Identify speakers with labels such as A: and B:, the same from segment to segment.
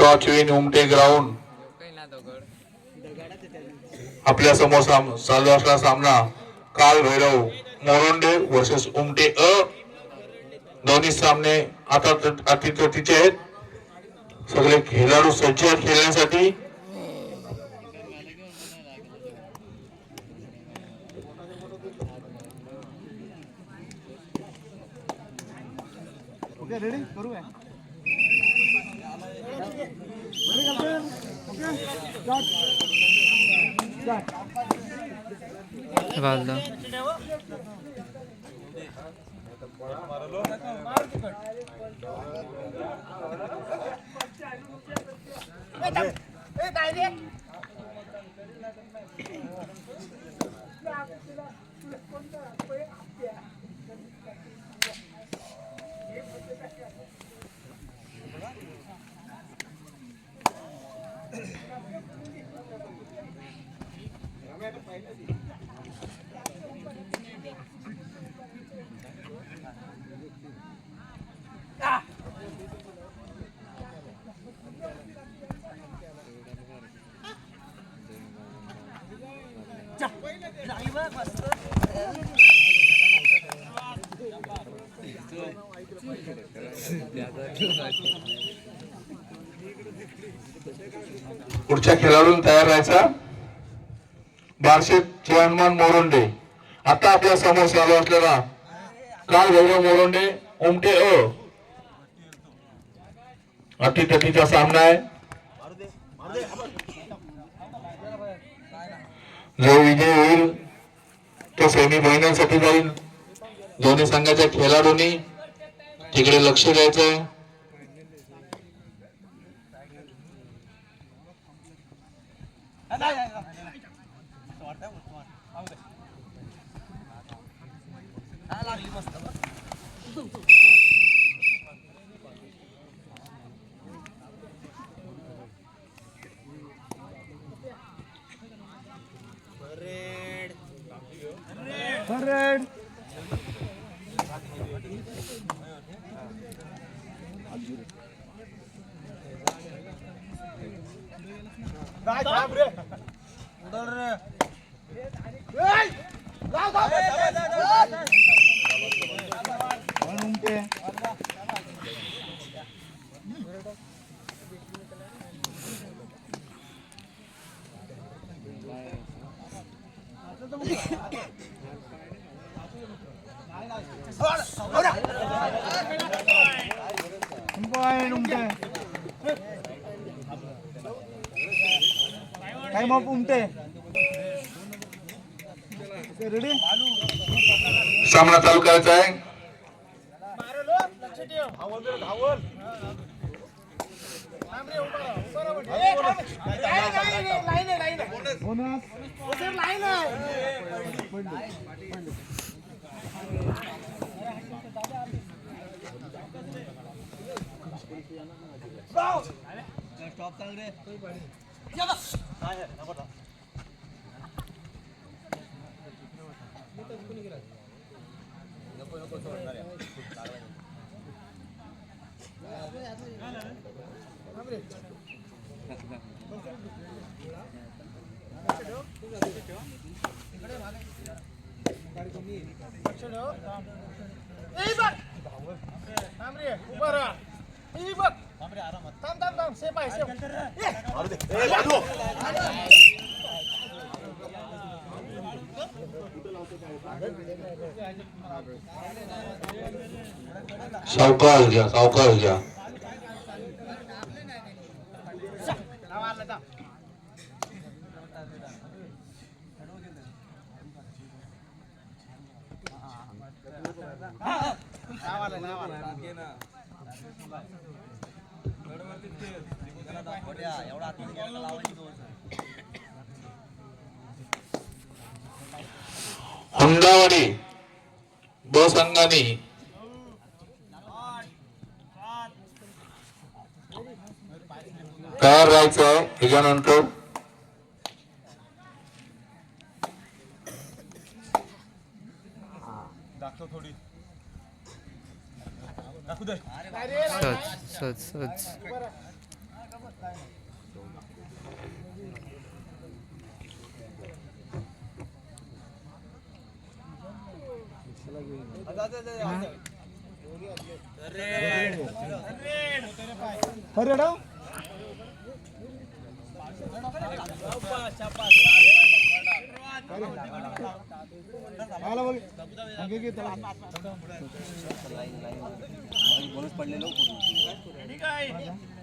A: टॉच win उमटे ground आपल्या समोर चालू असलेला सामना काल भैरव मोरोंडे वर्सेस उमटे अ. दोन्ही सामने आता अतिथीचे आहेत. सगळे खेळाडू सज्ज आहेत खेळण्यासाठी.
B: ओके रेडी करू काय
A: पुढच्या खेळाडूंनी तयार राहायचा. बारशे हनुमान मोरोंडे आता आपल्या समोर चालू असलेला काल भैरव मोरोंडे उमटे अ. अटीतटीचा सामना आहे. जो विजय होईल तो सेमी फायनल साठी जाईल. दोन्ही संघाच्या खेळाडूंनी तिकडे लक्ष द्यायचं.
B: टाइम ऑफ उमटे रेडी
A: सामना चालू करायचा आहे. सावकाश घ्या सावकाश घ्या. हुंडावडी ब संघाने तयार राहायचं. त्याच्यानंतर
B: अरे डाव आला बघ अंगे घे त्याला बोनस पडलेलो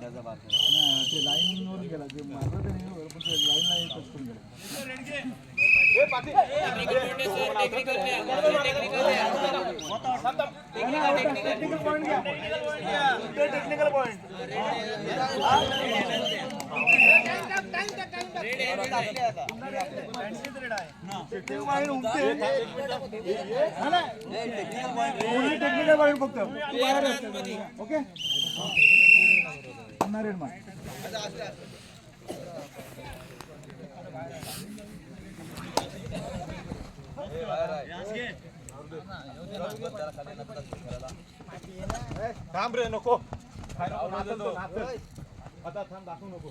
B: त्याचा बात ते लाईन वर गेला जे मारलं ते नाही पण ते लाईन ला एकच करून गेला टेक्निकल पॉइंट घ्या टेक्निकल पॉइंट टेक्निकल पॉइंट फक्त ओके थांब रे नको आता थांब दाखवू नको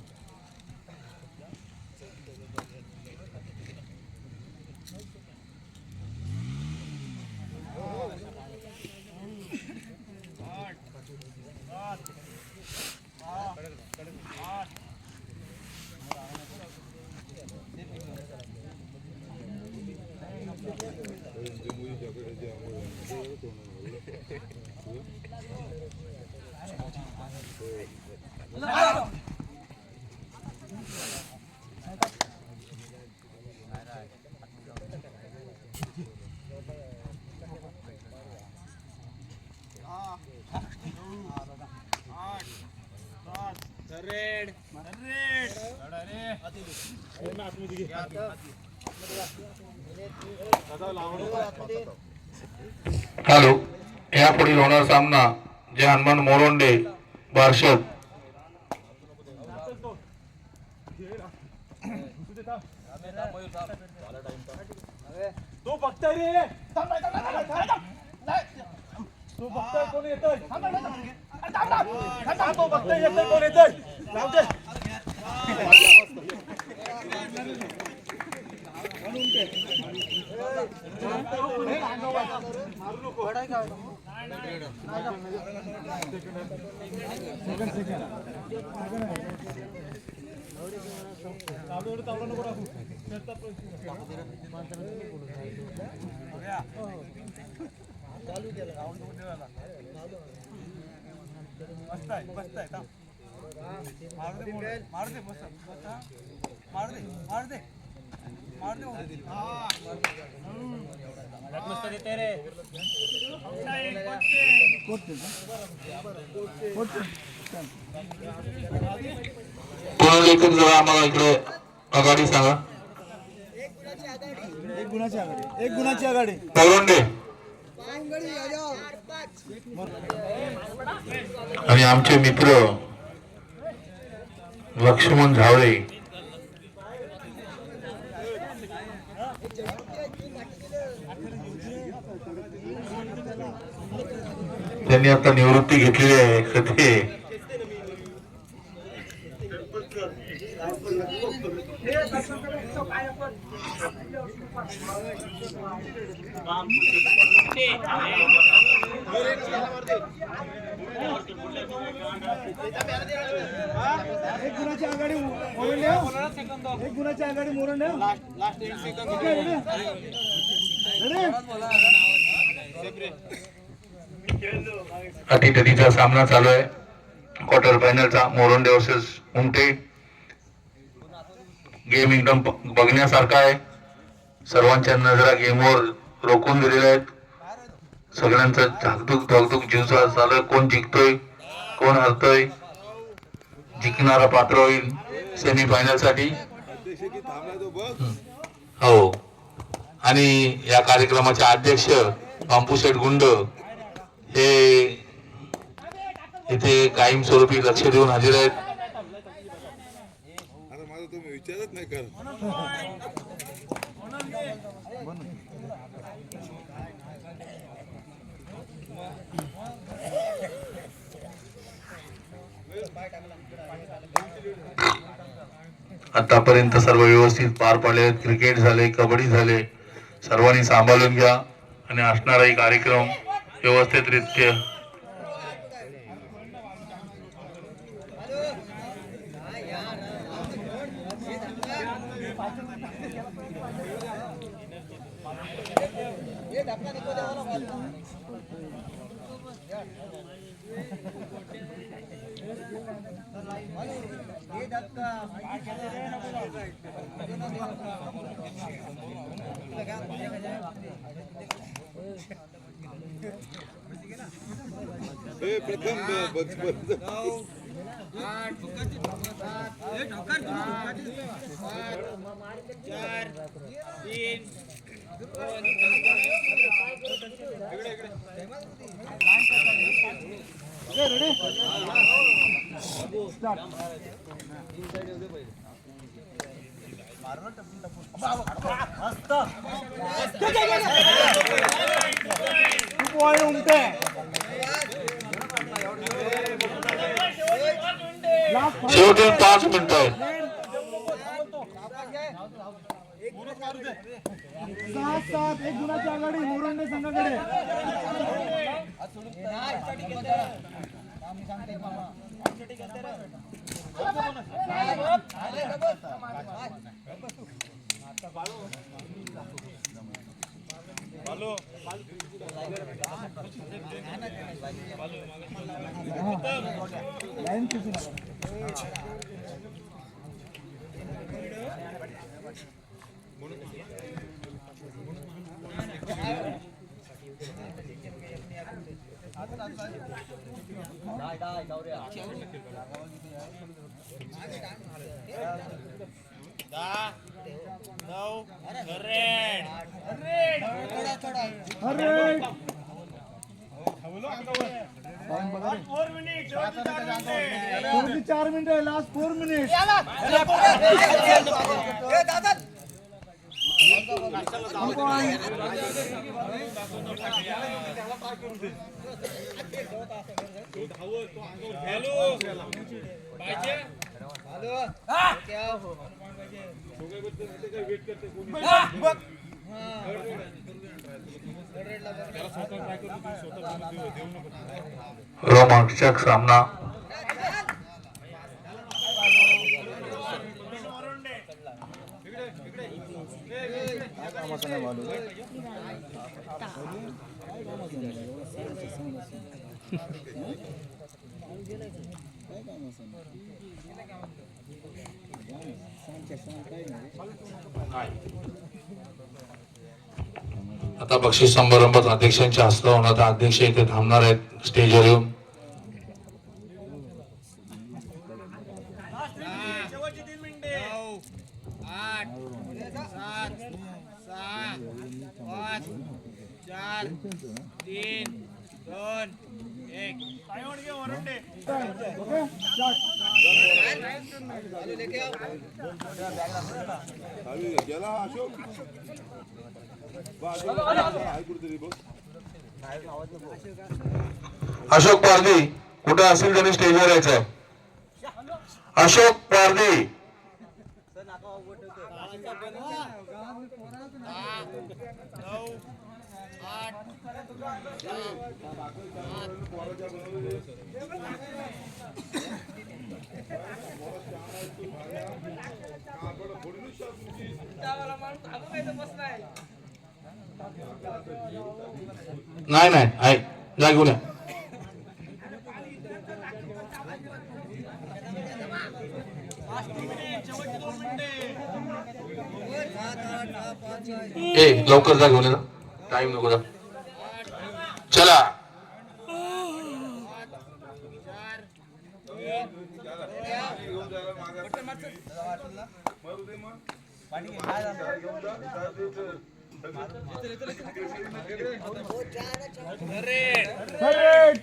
A: हॅलो, यापुढील होणार सामना जे हनुमान मोरोंडे बार्शद
B: तो बघताय रे तो बघताय कोण येतोय तो बघताय येतोय कोण येतोय जाऊ दे मारू नको चालू केलं बसताय मार दे बस मार दे
A: पुनर्लेखन जरा आम्हाला इकडे आघाडी सांगा.
B: एक गुणाची आघाडी
A: मोरोंडे आणि आमचे मित्र लक्ष्मण झावळे त्यांनी आता निवृत्ती घेतलेली आहे. ते
B: एक गुणाची आघाडी मोरोंडे
A: अटीतटीचा सामना चालू आहे. क्वार्टर फायनलचा मोरोंडे वर्सेस उमटे. गेम एकदम बघण्यासारखा आहे. सर्वांच्या नजरा गेमवर रोखून दिलेल्या आहेत. सगळ्यांचा धाकधूक जीवचा चालू आहे. कोण जिंकतोय कोण हरतोय, जिंकणारा पात्र होईल सेमीफायनल साठी. हो, आणि या कार्यक्रमाचे अध्यक्ष बांबूशेठ गुंड हे इथे कायमस्वरूपी लक्ष देऊन हजर आहेत.
C: तुम्ही विचारत नाही कर
A: आतापर्यंत सर्व व्यवस्थित पार पडले. क्रिकेट झाले, कबड्डी झाले, सर्वांनी सांभाळून घ्या आणि असणाराही कार्यक्रम व्यवस्थितरित्या
C: प्रथम शेवटी 5 मिनिटं आहेत.
B: 7-7 एक गुणाची आघाडी मोरंडे संघाकडे. लाईन किती शेवटी 4 मिनिटं लास्ट 4 मिनिट.
A: रोमांचक सामना आता बक्षीस समारंभात अध्यक्षांच्या हस्ते होणार. अध्यक्ष इथे थांबणार आहेत स्टेजवर येऊन.
C: गेला अशोक
A: अशोक पारधी कुठे असेल त्यांनी स्टेजवर यायचंय. अशोक पारधी नाही नाही आहे जा घेऊन या. ए लवकर जा घेऊन या. टाइम नको जा. चला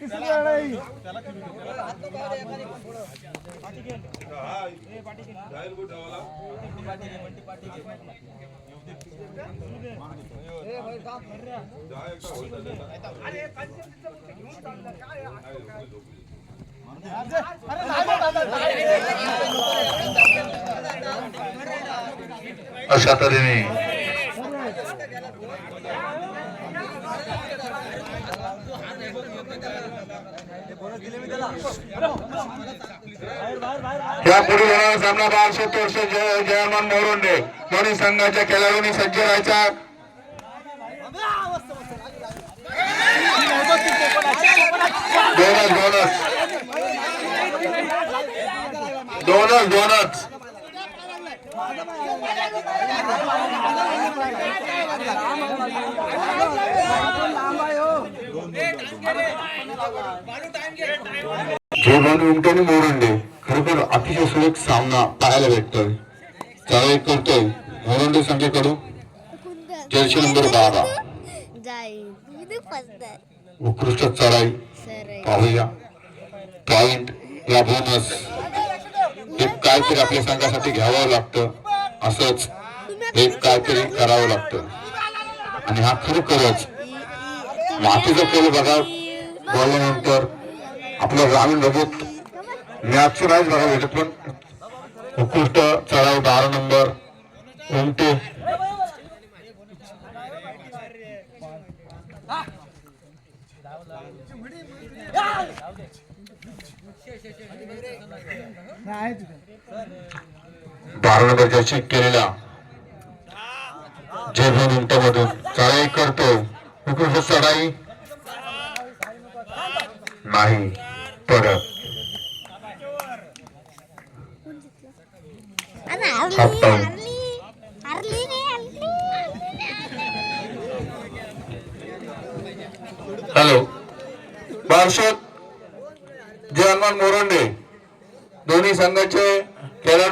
B: तिसरी लढाई. अरे
A: अशा तऱ्हेने या पुढे होणारा सामना 62 वर्ष जयमान मोरोंडे दोन्ही संघाच्या खेळाडूंनी सज्ज राहायचा. दोनच जयभानू उमटे आणि मोरोंडे खरोखर अतिशय सुरेख सामना पाहायला भेटतोय. चढाई करतोय मोरोंडे संघाकडून जर्सी नंबर 12 उत्कृष्ट चढाई पाहूया. पॉइंट या बोनस एक काहीतरी आपल्या संघासाठी घ्यावं लागतं, असंच एक काहीतरी करावं लागतं. आणि हा खरोखरच मातीचा खेळ बघा बोलल्यानंतर आपल्या ग्रामीण भागात मॅच नाही बघा भेटत, पण उत्कृष्ट चढाई 12 नंबर उमटे
B: नाही तिथे
A: 12 नंबर जर्सी केलेला जयभानू उमटे मधून चढाई करतो. उत्कृष्ट चढाई नाही परत हॅलो पार्षद जयमान मोरोंडे दोन्ही संघाचे खेळाडू